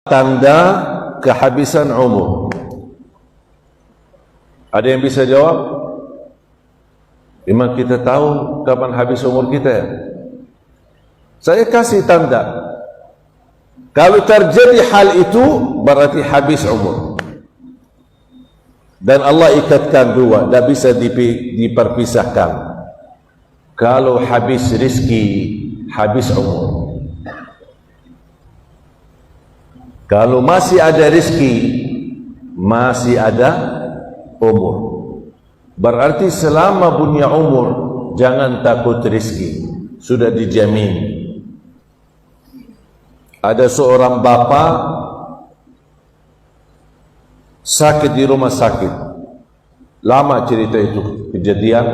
Tanda kehabisan umur. Ada yang bisa jawab? Memang kita tahu kapan habis umur kita ya? Saya kasih tanda. Kalau terjadi hal itu berarti habis umur. Dan Allah ikatkan dua, tidak bisa diperpisahkan. Kalau habis rezeki, habis umur. Kalau masih ada rezeki, masih ada umur. Berarti selama punya umur, jangan takut rezeki, sudah dijamin. Ada seorang bapa sakit di rumah sakit. Lama cerita itu kejadian.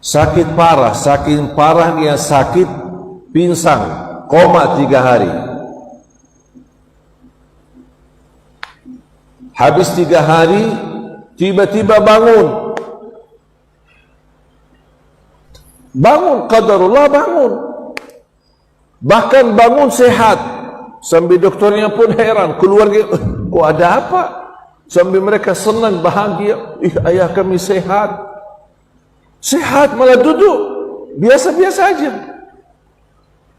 Sakit parah, saking parahnya sakit, pingsan, koma 3 hari. Habis 3 hari, tiba-tiba bangun. Bangun, qadarullah bangun. Bahkan bangun sehat. Sambil doktornya pun heran, keluarga, kok ada apa? Sambil mereka senang, bahagia, ayah kami sehat. Sehat, malah duduk, biasa-biasa aja.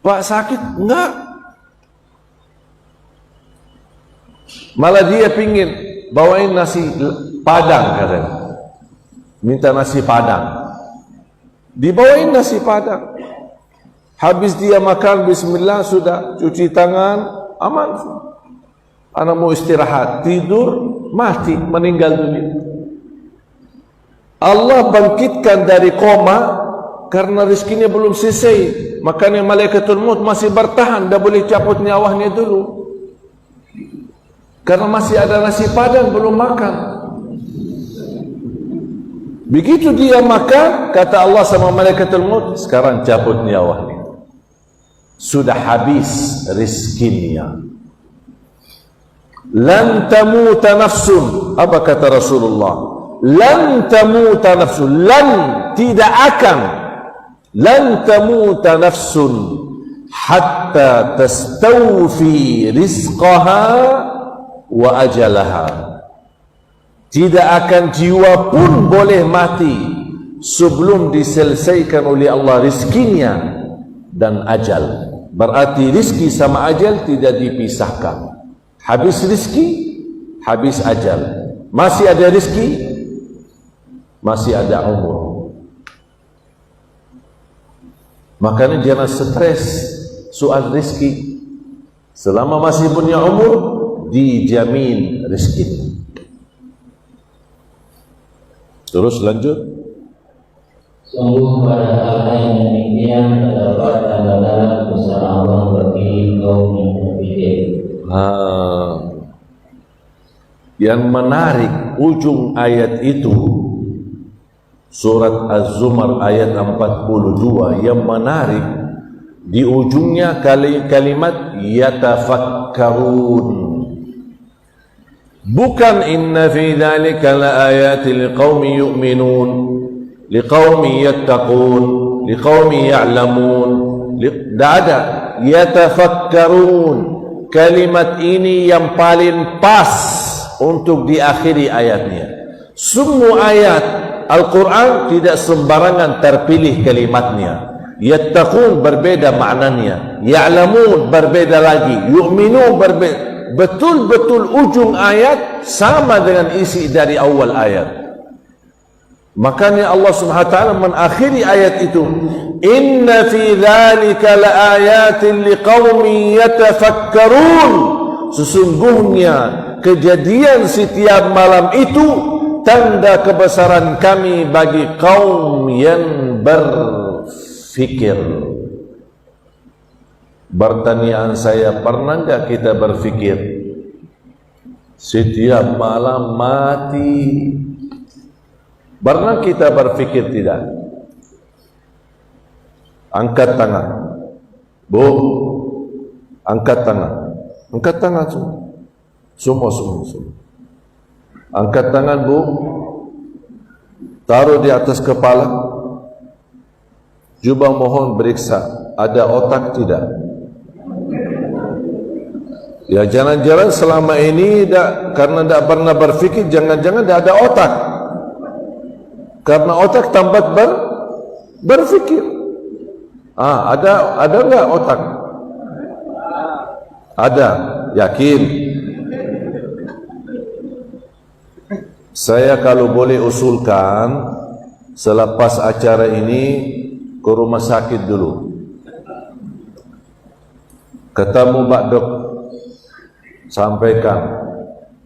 Pak sakit? Enggak. Malah dia pingin bawain nasi padang katanya. Minta nasi padang. Dibawain nasi padang. Habis dia makan, bismillah, sudah cuci tangan, aman. Anak mau istirahat, tidur, mati, meninggal dunia. Allah bangkitkan dari koma karena rezekinya belum selesai. Makanya malaikatul maut masih bertahan, dah boleh cabut nyawanya dulu. Karena masih ada nasi padang belum makan. Begitu dia makan, kata Allah sama malaikatul maut, sekarang cabut nyawanya. Sudah habis rezekinya. Lan tamuta nafsun. Apa kata Rasulullah? Lan tamuta nafsun. Lan, tidak akan. Lan tamuta nafsun hatta tastawfi rizqaha wa ajalaha. Tidak akan jiwa pun boleh mati sebelum diselesaikan oleh Allah rizkinya dan ajal. Berarti rizki sama ajal tidak dipisahkan. Habis rizki, habis ajal. Masih ada rizki, masih ada umur. Makanya jangan stres soal rizki. Selama masih punya umur, dijamin rizki. Terus lanjut. Sungguh pada kata yang demikian terdapat tanda-tanda besar Allah bagi kaum yang berpikir. Yang menarik ujung ayat itu, surat Az-Zumar ayat 42, yang menarik di ujungnya kalimat yatafakkarun. Bukan inna fi dzalika laayatin liqaumin yu'minun, liqaumin yattaqun, liqaumin ya'lamun. Tidak ada. Yatafakkarun. Kalimat ini yang paling pas untuk diakhiri ayatnya. Semua ayat Al-Quran tidak sembarangan terpilih kalimatnya. Yattaqun berbeda maknanya, ya'lamun berbeda lagi, yu'minun berbeda. Betul-betul ujung ayat sama dengan isi dari awal ayat. Makanya Allah Subhanahu wa taala mengakhiri ayat itu, inna fi dzalika laayatin liqaumin yatafakkarun. Sesungguhnya kejadian setiap malam itu tanda kebesaran kami bagi kaum yang berfikir. Pertanyaan saya, pernah enggak kita berfikir setiap malam mati? Pernah kita berfikir tidak? Angkat tangan. Bu, angkat tangan. Angkat tangan semua. Angkat tangan, Bu. Taruh di atas kepala. Cuba mohon periksa, ada otak tidak? Ya jangan-jangan selama ini karena tidak pernah berfikir, jangan-jangan tidak ada otak. Karena otak tambat berfikir. Ada enggak otak? Ada, yakin. Saya kalau boleh usulkan, selepas acara ini ke rumah sakit dulu, ketemu Pak Dok, sampaikan.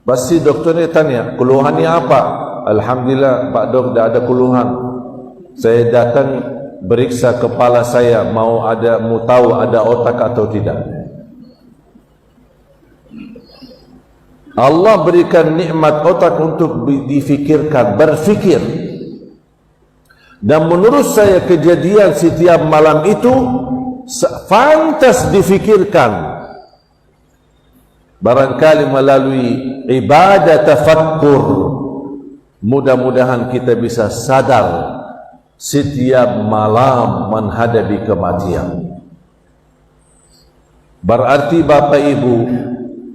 Pasti doktornya tanya, keluhannya apa? Alhamdulillah Pak Dok, tidak ada keluhan. Saya datang beriksa kepala saya, mau tahu ada otak atau tidak. Allah berikan nikmat otak untuk difikirkan, berfikir. Dan menurut saya kejadian setiap malam itu fantas difikirkan. Barangkali melalui ibadah tafakkur, mudah-mudahan kita bisa sadar setiap malam menghadapi kematian. Berarti Bapak Ibu,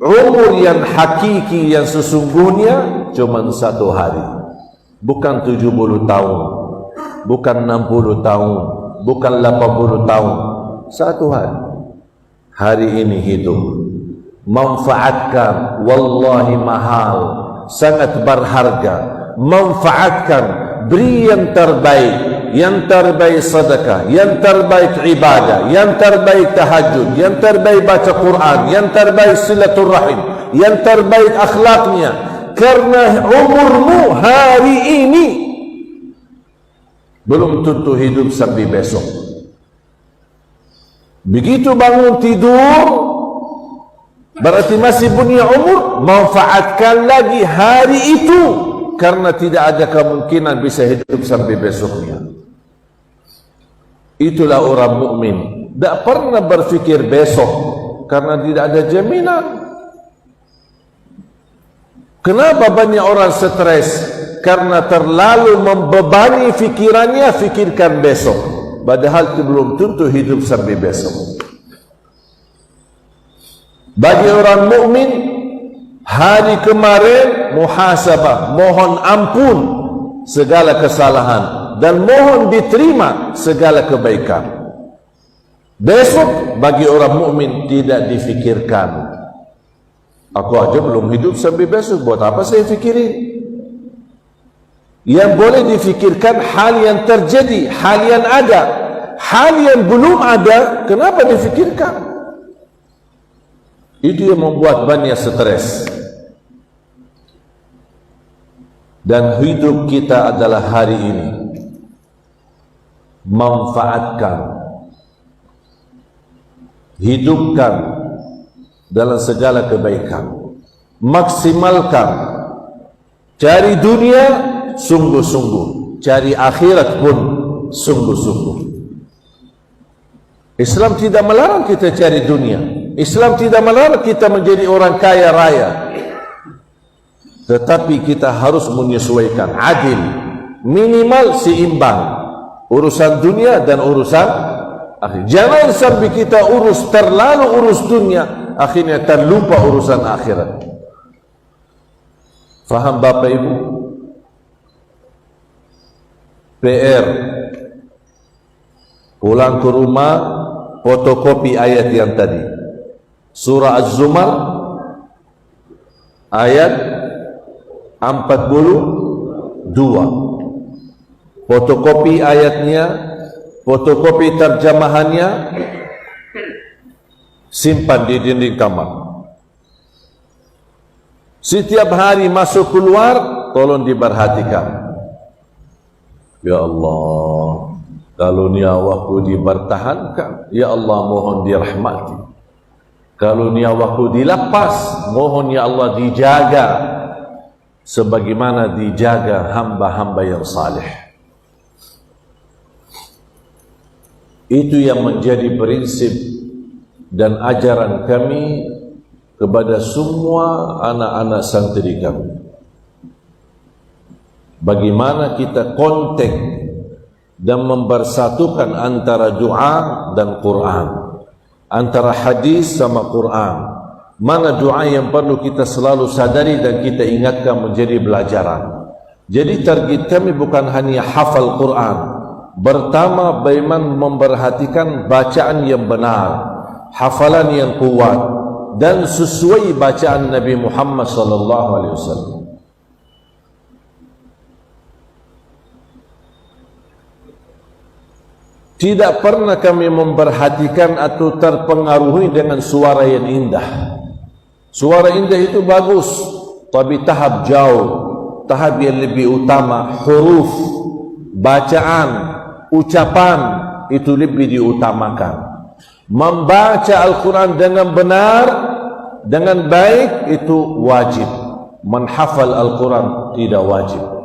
umur yang hakiki, yang sesungguhnya cuma 1 hari. Bukan 70 tahun, bukan 60 tahun, bukan 80 tahun. 1 hari. Hari ini hidup. Manfaatkan, wallahi mahal, sangat berharga. Manfaatkan, beri yang terbaik. Yang terbaik sedekah, yang terbaik ibadah, yang terbaik tahajud, yang terbaik baca Quran, yang terbaik silaturahim, yang terbaik akhlaknya. Karena umurmu hari ini belum tentu hidup sampai besok. Begitu bangun tidur, berarti masih punya umur, manfaatkan lagi hari itu, karena tidak ada kemungkinan bisa hidup sampai besoknya. Itulah orang mukmin, tidak pernah berfikir besok karena tidak ada jaminan. Kenapa banyak orang stres? Karena terlalu membebani fikirannya, fikirkan besok, padahal itu belum tentu hidup sampai besok. Bagi orang mukmin, hari kemarin muhasabah, mohon ampun segala kesalahan dan mohon diterima segala kebaikan. Besok bagi orang mukmin tidak difikirkan. Aku aja belum hidup sampai besok, buat apa saya fikirin? Yang boleh difikirkan hal yang terjadi, hal yang ada. Hal yang belum ada, kenapa difikirkan? Itu yang membuat banyak stres. Dan hidup kita adalah hari ini. Manfaatkan, hidupkan dalam segala kebaikan, maksimalkan. Cari dunia sungguh-sungguh, cari akhirat pun sungguh-sungguh. Islam tidak melarang kita cari dunia, Islam tidak melarang kita menjadi orang kaya raya, tetapi kita harus menyesuaikan, adil, minimal seimbang. Urusan dunia dan urusan akhir. Jangan sampai kita terlalu urus dunia, akhirnya terlupa urusan akhirat. Faham Bapak Ibu? PR, pulang ke rumah, fotokopi ayat yang tadi, surah Az-Zumar ayat 42. Fotokopi ayatnya, fotokopi terjemahannya, simpan di dinding kamar. Setiap hari masuk keluar, tolong diperhatikan. Ya Allah, kalau nyawaku dipertahankan, ya Allah mohon dirahmati. Kalau nyawaku dilepas, mohon ya Allah dijaga sebagaimana dijaga hamba-hamba yang saleh. Itu yang menjadi prinsip dan ajaran kami kepada semua anak-anak santri kami. Bagaimana kita kontak dan mempersatukan antara doa dan Quran, antara hadis sama Quran, mana doa yang perlu kita selalu sadari dan kita ingatkan menjadi pelajaran. Jadi target kami bukan hanya hafal Quran, pertama bagaimana memperhatikan bacaan yang benar, hafalan yang kuat dan sesuai bacaan Nabi Muhammad sallallahu alaihi wasallam. Tidak pernah kami memperhatikan atau terpengaruhi dengan suara yang indah. Suara indah itu bagus, tapi tahap jauh, tahap yang lebih utama, huruf, bacaan, ucapan itu lebih diutamakan. Membaca Al-Quran dengan benar, dengan baik itu wajib. Menghafal Al-Quran tidak wajib.